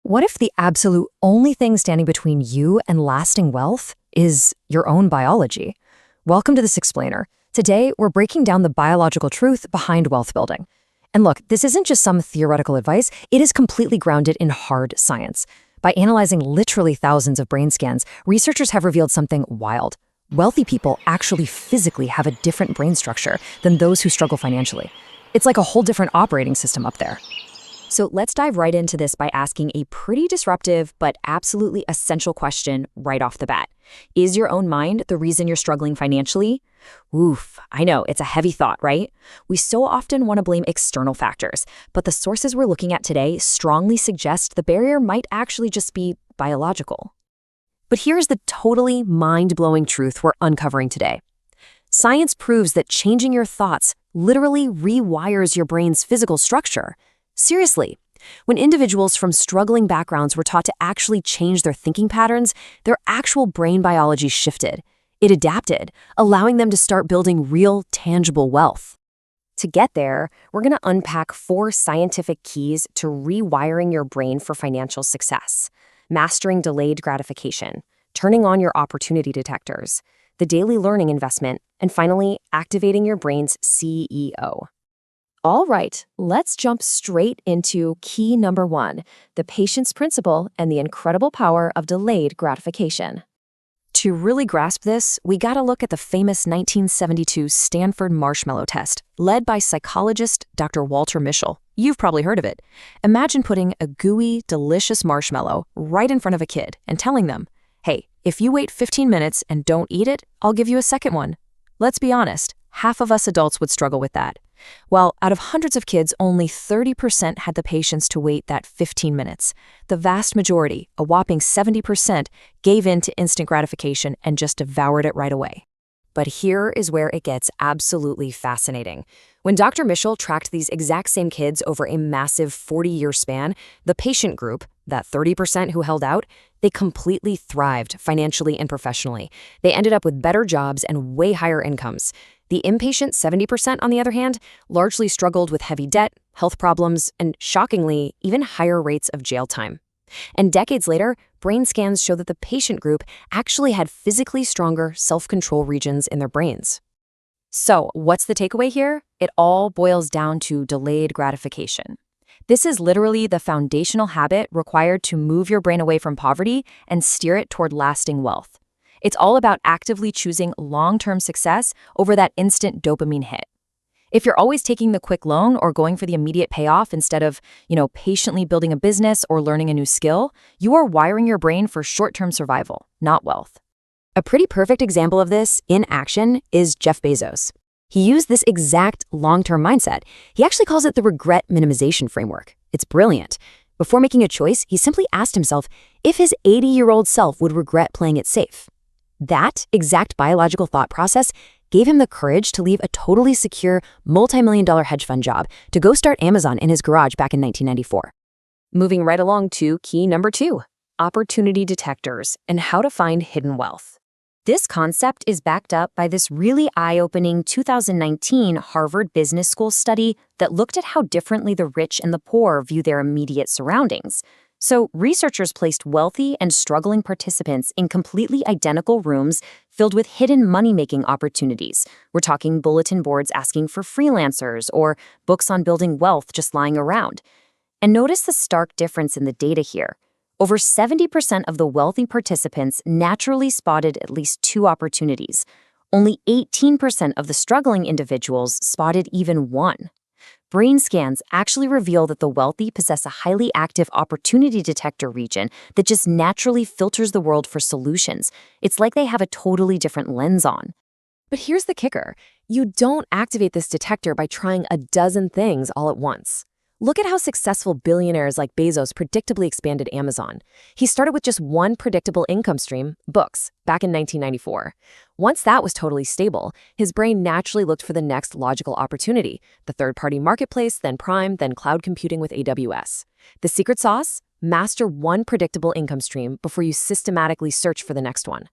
What if the absolute only thing standing between you and lasting wealth is your own biology? Welcome to This Explainer. Today, we're breaking down the biological truth behind wealth building. And look, this isn't just some theoretical advice, it is completely grounded in hard science. By analyzing literally thousands of brain scans, researchers have revealed something wild. Wealthy people actually physically have a different brain structure than those who struggle financially. It's like a whole different operating system up there. So let's dive right into this by asking a pretty disruptive but absolutely essential question right off the bat. Is your own mind the reason you're struggling financially? Oof, I know, it's a heavy thought, right? We so often want to blame external factors, but the sources we're looking at today strongly suggest the barrier might actually just be biological. But here's the totally mind-blowing truth we're uncovering today. Science proves that changing your thoughts literally rewires your brain's physical structure. Seriously, when individuals from struggling backgrounds were taught to actually change their thinking patterns, their actual brain biology shifted. It adapted, allowing them to start building real, tangible wealth. To get there, we're going to unpack 4 scientific keys to rewiring your brain for financial success: mastering delayed gratification, turning on your opportunity detectors, the daily learning investment, and finally, activating your brain's CEO. All right, let's jump straight into key number 1, the patience principle and the incredible power of delayed gratification. To really grasp this, we gotta look at the famous 1972 Stanford Marshmallow Test, led by psychologist Dr. Walter Mischel. You've probably heard of it. Imagine putting a gooey, delicious marshmallow right in front of a kid and telling them, hey, if you wait 15 minutes and don't eat it, I'll give you a second one. Let's be honest, half of us adults would struggle with that. Well, out of hundreds of kids, only 30% had the patience to wait that 15 minutes. The vast majority, a whopping 70%, gave in to instant gratification and just devoured it right away. But here is where it gets absolutely fascinating. When Dr. Mischel tracked these exact same kids over a massive 40-year span, the patient group, that 30% who held out, they completely thrived financially and professionally. They ended up with better jobs and way higher incomes. The impatient 70%, on the other hand, largely struggled with heavy debt, health problems, and shockingly, even higher rates of jail time. And decades later, brain scans show that the patient group actually had physically stronger self-control regions in their brains. So, what's the takeaway here? It all boils down to delayed gratification. This is literally the foundational habit required to move your brain away from poverty and steer it toward lasting wealth. It's all about actively choosing long-term success over that instant dopamine hit. If you're always taking the quick loan or going for the immediate payoff instead of, patiently building a business or learning a new skill, you are wiring your brain for short-term survival, not wealth. A pretty perfect example of this in action is Jeff Bezos. He used this exact long-term mindset. He actually calls it the regret minimization framework. It's brilliant. Before making a choice, he simply asked himself if his 80-year-old self would regret playing it safe. That exact biological thought process gave him the courage to leave a totally secure, multi-million-dollar hedge fund job to go start Amazon in his garage back in 1994. Moving right along to key number 2, opportunity detectors and how to find hidden wealth. This concept is backed up by this really eye-opening 2019 Harvard Business School study that looked at how differently the rich and the poor view their immediate surroundings. So researchers placed wealthy and struggling participants in completely identical rooms filled with hidden money-making opportunities. We're talking bulletin boards asking for freelancers or books on building wealth just lying around. And notice the stark difference in the data here. Over 70% of the wealthy participants naturally spotted at least 2 opportunities. Only 18% of the struggling individuals spotted even 1. Brain scans actually reveal that the wealthy possess a highly active opportunity detector region that just naturally filters the world for solutions. It's like they have a totally different lens on. But here's the kicker. You don't activate this detector by trying a dozen things all at once. Look at how successful billionaires like Bezos predictably expanded Amazon. He started with just one predictable income stream, books, back in 1994. Once that was totally stable, his brain naturally looked for the next logical opportunity, the third-party marketplace, then Prime, then cloud computing with AWS. The secret sauce? Master one predictable income stream before you systematically search for the next one.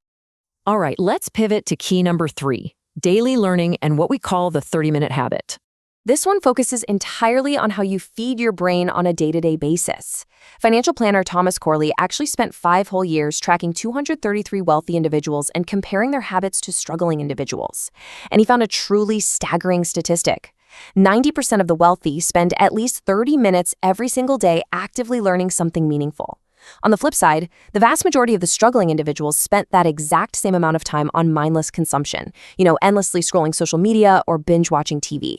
All right, let's pivot to key number 3, daily learning and what we call the 30-minute habit. This one focuses entirely on how you feed your brain on a day-to-day basis. Financial planner Thomas Corley actually spent 5 whole years tracking 233 wealthy individuals and comparing their habits to struggling individuals. And he found a truly staggering statistic. 90% of the wealthy spend at least 30 minutes every single day actively learning something meaningful. On the flip side, the vast majority of the struggling individuals spent that exact same amount of time on mindless consumption, endlessly scrolling social media or binge-watching TV.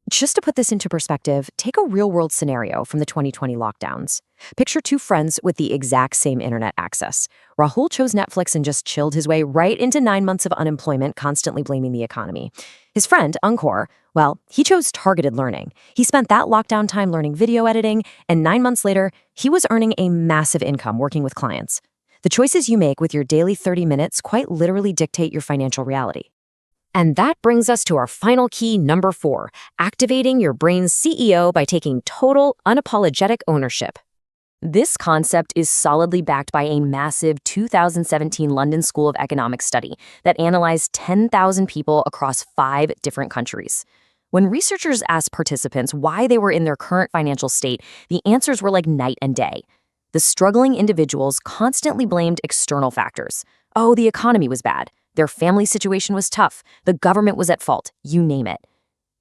Just to put this into perspective, take a real-world scenario from the 2020 lockdowns. Picture two friends with the exact same internet access. Rahul chose Netflix and just chilled his way right into 9 months of unemployment, constantly blaming the economy. His friend, Ankur, well, he chose targeted learning. He spent that lockdown time learning video editing, and 9 months later, he was earning a massive income working with clients. The choices you make with your daily 30 minutes quite literally dictate your financial reality. And that brings us to our final key, number 4, activating your brain's CEO by taking total, unapologetic ownership. This concept is solidly backed by a massive 2017 London School of Economics study that analyzed 10,000 people across 5 different countries. When researchers asked participants why they were in their current financial state, the answers were like night and day. The struggling individuals constantly blamed external factors. Oh, the economy was bad. Their family situation was tough. The government was at fault. You name it.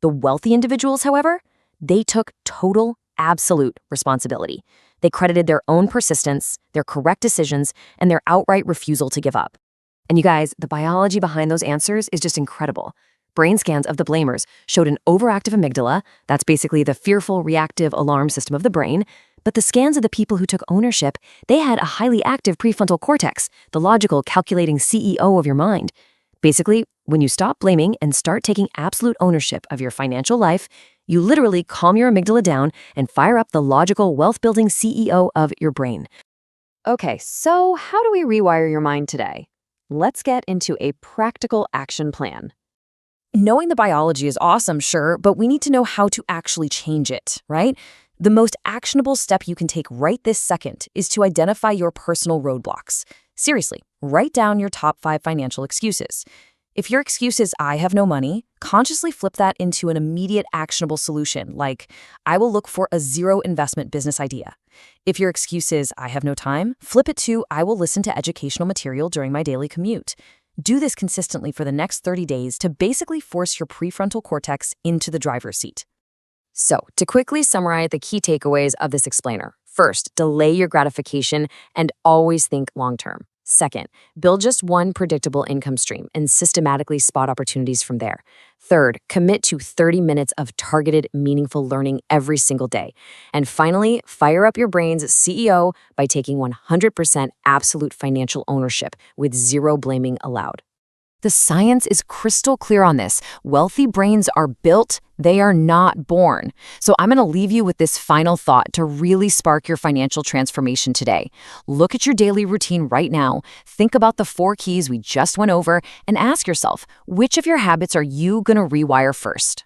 The wealthy individuals, however, they took total, absolute responsibility. They credited their own persistence, their correct decisions, and their outright refusal to give up. And you guys, the biology behind those answers is just incredible. Brain scans of the blamers showed an overactive amygdala, that's basically the fearful reactive alarm system of the brain, but the scans of the people who took ownership, they had a highly active prefrontal cortex, the logical, calculating CEO of your mind. Basically, when you stop blaming and start taking absolute ownership of your financial life, you literally calm your amygdala down and fire up the logical, wealth-building CEO of your brain. Okay, so how do we rewire your mind today? Let's get into a practical action plan. Knowing the biology is awesome, sure, but we need to know how to actually change it, right? The most actionable step you can take right this second is to identify your personal roadblocks. Seriously, write down your top 5 financial excuses. If your excuse is, I have no money, consciously flip that into an immediate actionable solution, like, I will look for a zero investment business idea. If your excuse is, I have no time, flip it to, I will listen to educational material during my daily commute. Do this consistently for the next 30 days to basically force your prefrontal cortex into the driver's seat. So, to quickly summarize the key takeaways of this explainer. First, delay your gratification and always think long-term. Second, build just one predictable income stream and systematically spot opportunities from there. Third, commit to 30 minutes of targeted, meaningful learning every single day. And finally, fire up your brain's CEO by taking 100% absolute financial ownership with zero blaming allowed. The science is crystal clear on this. Wealthy brains are built, they are not born. So I'm going to leave you with this final thought to really spark your financial transformation today. Look at your daily routine right now, think about the 4 keys we just went over, and ask yourself, which of your habits are you going to rewire first?